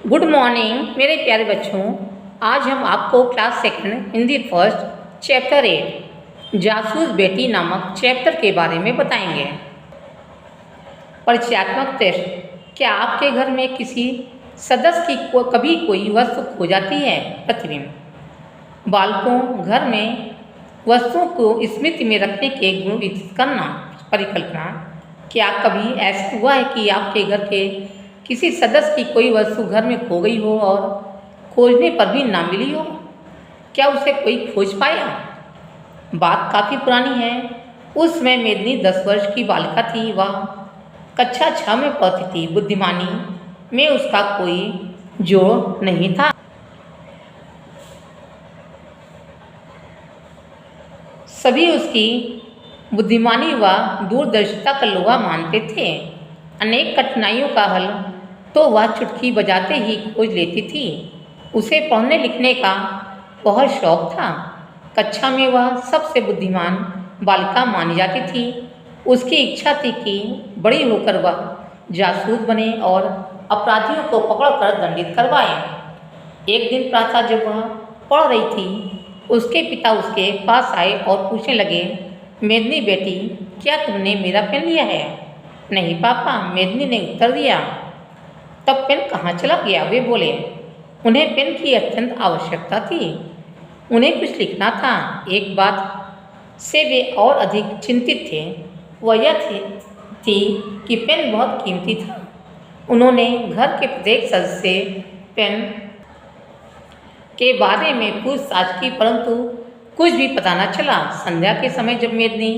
Good morning मेरे प्यारे बच्चों। आज हम आपको class second Hindi first chapter 8 जासूस बेटी नामक चैप्टर के बारे में बताएंगे। परिचयात्मक टेस्ट। क्या आपके घर में किसी सदस्य की कभी कोई वस्तु खो जाती है? प्रतिबिंब। बालकों, घर में वस्तुओं को स्मृति में रखने के गुण विकसित करना। परिकल्पना। क्या कभी ऐसा हुआ है कि आपके घर के किसी सदस्य की कोई वस्तु घर में खो गई हो और खोजने पर भी ना मिली हो? क्या उसे कोई खोज पाया? बात काफ़ी पुरानी है। उस समय मेदिनी 10 वर्ष की बालिका थी। वह कक्षा 6 में पढ़ती थी। बुद्धिमानी में उसका कोई जोड़ नहीं था। सभी उसकी बुद्धिमानी व दूरदर्शिता का लोहा मानते थे। अनेक कठिनाइयों का हल तो वह चुटकी बजाते ही खोज लेती थी। उसे पढ़ने लिखने का बहुत शौक था। कक्षा में वह सबसे बुद्धिमान बालिका मानी जाती थी। उसकी इच्छा थी कि बड़ी होकर वह जासूस बने और अपराधियों को पकड़कर दंडित करवाए। एक दिन प्रातः जब वह पढ़ रही थी, उसके पिता उसके पास आए और पूछने लगे, मेदिनी बेटी, क्या तुमने मेरा पेन लिया है? नहीं पापा, मेदिनी ने उत्तर दिया। तब पेन कहाँ चला गया? वे बोले। उन्हें पेन की अत्यंत आवश्यकता थी। उन्हें कुछ लिखना था। एक बात से वे और अधिक चिंतित थे। वह यह थी कि पेन बहुत कीमती था। उन्होंने घर के प्रत्येक सदस्य से पेन के बारे में पूछताछ की, परंतु कुछ भी पता न चला। संध्या के समय जब मेदिनी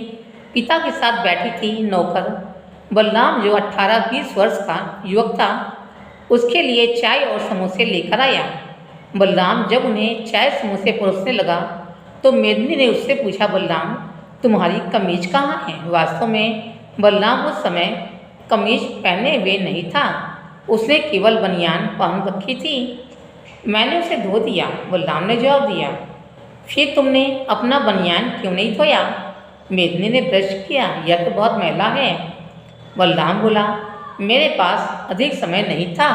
पिता के साथ बैठी थी, नौकर बलराम, जो 18-20 वर्ष का युवक था, उसके लिए चाय और समोसे लेकर आया। बलराम जब उन्हें चाय समोसे परोसने लगा तो मेदिनी ने उससे पूछा, बलराम, तुम्हारी कमीज कहाँ है? वास्तव में बलराम उस समय कमीज पहने हुए नहीं था। उसने केवल बनियान पहन रखी थी। मैंने उसे धो दिया, बलराम ने जवाब दिया। फिर तुमने अपना बनियान क्यों नहीं धोया? मेदिनी ने प्रश्न किया। यह तो बहुत मैला है। बलराम बोला, मेरे पास अधिक समय नहीं था।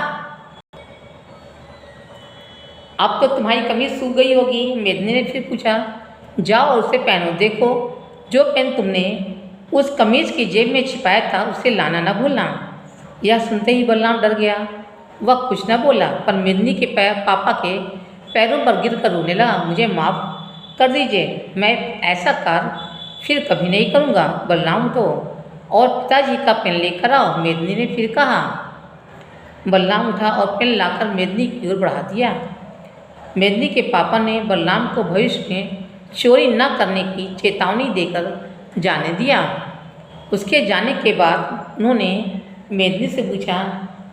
अब तो तुम्हारी कमीज सूख गई होगी। मेदिनी ने फिर पूछा, जाओ और उसे पहनो। देखो, जो पेन तुमने उस कमीज की जेब में छिपाया था, उसे लाना न भूलना। यह सुनते ही बलराम डर गया। वह कुछ न बोला, पर मेदिनी के पापा के पैरों पर गिर कर रोने लगा। मुझे माफ़ कर दीजिए, मैं ऐसा कार्य फिर कभी नहीं करूँगा। बलराम उठो और पिताजी का पेन लेकर आओ, मेदिनी ने फिर कहा। बलराम उठा और पेन लाकर मेदिनी की ओर बढ़ा दिया। मेदिनी के पापा ने बलराम को भविष्य में चोरी न करने की चेतावनी देकर जाने दिया। उसके जाने के बाद उन्होंने मेदिनी से पूछा,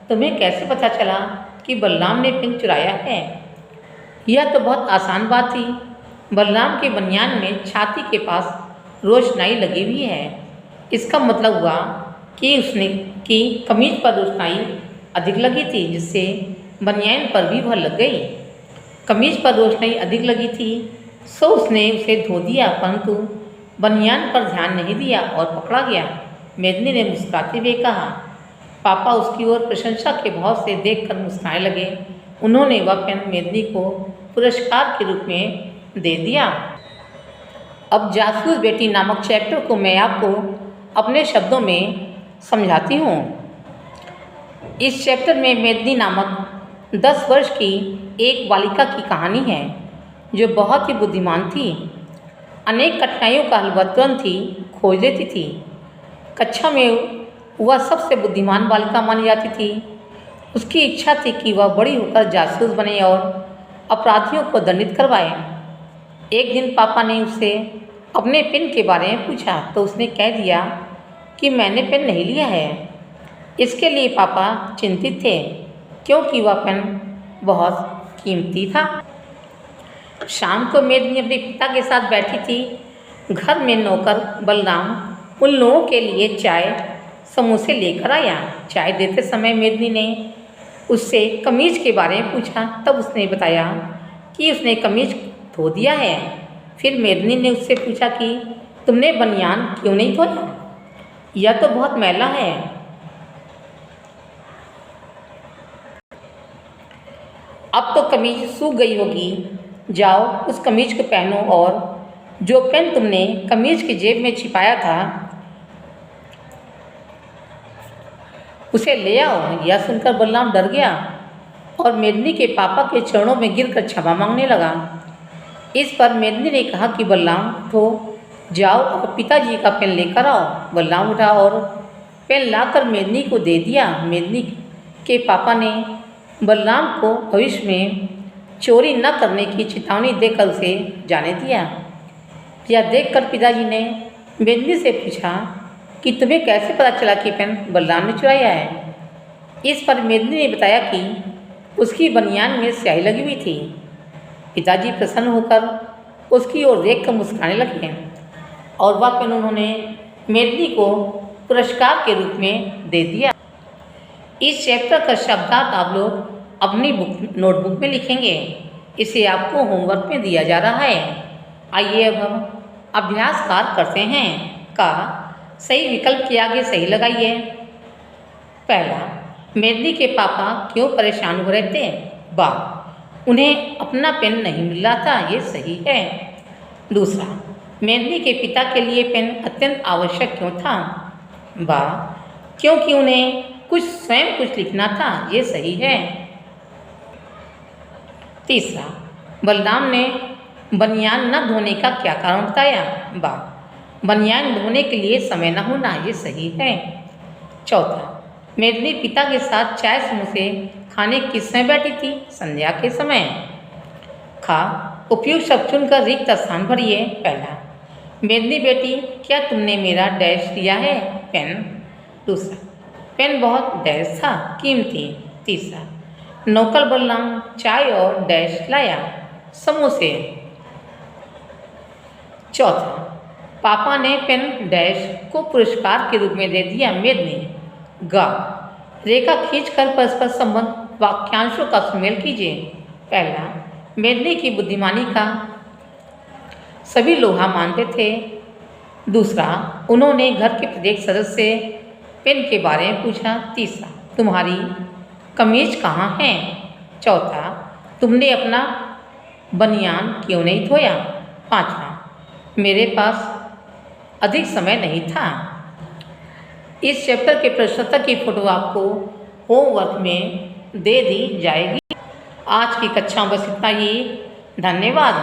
तुम्हें कैसे पता चला कि बलराम ने पेन चुराया है? यह तो बहुत आसान बात थी। बलराम के बनियान में छाती के पास रोशनाई लगी हुई है। इसका मतलब हुआ कि कमीज पर रोशनाई अधिक लगी थी, जिससे बनियान पर भी वह लग गई। कमीज पर रोशनाई अधिक लगी थी, सो उसने उसे धो दिया, परंतु बनियान पर ध्यान नहीं दिया और पकड़ा गया। मेदिनी ने मुस्कुराते हुए कहा। पापा उसकी ओर प्रशंसा के भाव से देखकर मुस्कुराने लगे। उन्होंने वह पेन मेदिनी को पुरस्कार के रूप में दे दिया। अब जासूस बेटी नामक चैप्टर को मैं आपको अपने शब्दों में समझाती हूँ। इस चैप्टर में मेदिनी नामक 10 वर्ष की एक बालिका की कहानी है, जो बहुत ही बुद्धिमान थी। अनेक कठिनाइयों का हल वह तुरंत ही खोज लेती थी। कक्षा में वह सबसे बुद्धिमान बालिका मानी जाती थी। उसकी इच्छा थी कि वह बड़ी होकर जासूस बने और अपराधियों को दंडित करवाए। एक दिन पापा ने उससे अपने पेन के बारे में पूछा तो उसने कह दिया कि मैंने पेन नहीं लिया है। इसके लिए पापा चिंतित थे, क्योंकि वह पेन बहुत कीमती था। शाम को मेदिनी अपने पिता के साथ बैठी थी। घर में नौकर बलराम उन लोगों के लिए चाय समोसे लेकर आया। चाय देते समय मेदिनी ने उससे कमीज के बारे में पूछा। तब उसने बताया कि उसने कमीज धो दिया है। फिर मेदिनी ने उससे पूछा कि तुमने बनियान क्यों नहीं धोया? यह तो बहुत मैला है। अब तो कमीज सूख गई होगी, जाओ उस कमीज को पहनो और जो पेन तुमने कमीज की जेब में छिपाया था उसे ले आओ। यह सुनकर बलराम डर गया और मेदिनी के पापा के चरणों में गिरकर क्षमा मांगने लगा। इस पर मेदिनी ने कहा कि बलराम उठो, जाओ और पिताजी का पेन लेकर आओ। बलराम उठा और पेन लाकर मेदिनी को दे दिया। मेदिनी के पापा ने बलराम को भविष्य में चोरी न करने की चेतावनी देकर उसे जाने दिया। यह देखकर पिताजी ने मेदिनी से पूछा कि तुम्हें कैसे पता चला कि पेन बलराम ने चुराया है। इस पर मेदिनी ने बताया कि उसकी बनियान में स्याही लगी हुई थी। पिताजी प्रसन्न होकर उसकी ओर देखकर मुस्कुराने लगे और वह पेन उन्होंने मेदिनी को पुरस्कार के रूप में दे दिया। इस चैप्टर का शब्दार्थ आप लोग अपनी नोटबुक में लिखेंगे। इसे आपको होमवर्क में दिया जा रहा है। आइए अब हम अभ्यास कार्य करते हैं। का सही विकल्प के आगे सही लगाइए। पहला, मेदिनी के पापा क्यों परेशान हो रहे थे? बा, उन्हें अपना पेन नहीं मिल रहा था, ये सही है। दूसरा, मेदिनी के पिता के लिए पेन अत्यंत आवश्यक क्यों था? बा, क्योंकि उन्हें स्वयं कुछ लिखना था, ये सही है। तीसरा, बलराम ने बनियान न धोने का क्या कारण बताया? बा, बनियान धोने के लिए समय न होना, ये सही है। चौथा, मेदिनी पिता के साथ चाय समोसे खाने किस समय बैठी थी? संध्या के समय। खा, उपयुक्त शब्द चुनकर रिक्त स्थान भरिए। पहला, मेदिनी बेटी, क्या तुमने मेरा डैश लिया है? पेन। दूसरा, पेन बहुत डैश था, कीमती। तीसरा, नौकर बलराम चाय और डैश लाया, समोसे। चौथा, पापा ने पेन डैश को पुरस्कार के रूप में दे दिया मेदिनी। गा, रेखा खींचकर परस्पर संबंध वाक्यांशों का सुमेल कीजिए। पहला, मेदिनी की बुद्धिमानी का सभी लोहा मानते थे। दूसरा, उन्होंने घर के प्रत्येक सदस्य से पेन के बारे में पूछा। तीसरा, तुम्हारी कमीज कहाँ है? चौथा, तुमने अपना बनियान क्यों नहीं धोया? पांचवा, मेरे पास अधिक समय नहीं था। इस चैप्टर के प्रश्नोत्तर की फोटो आपको होमवर्क में दे दी जाएगी। आज की कक्षा में बस इतना ही। धन्यवाद।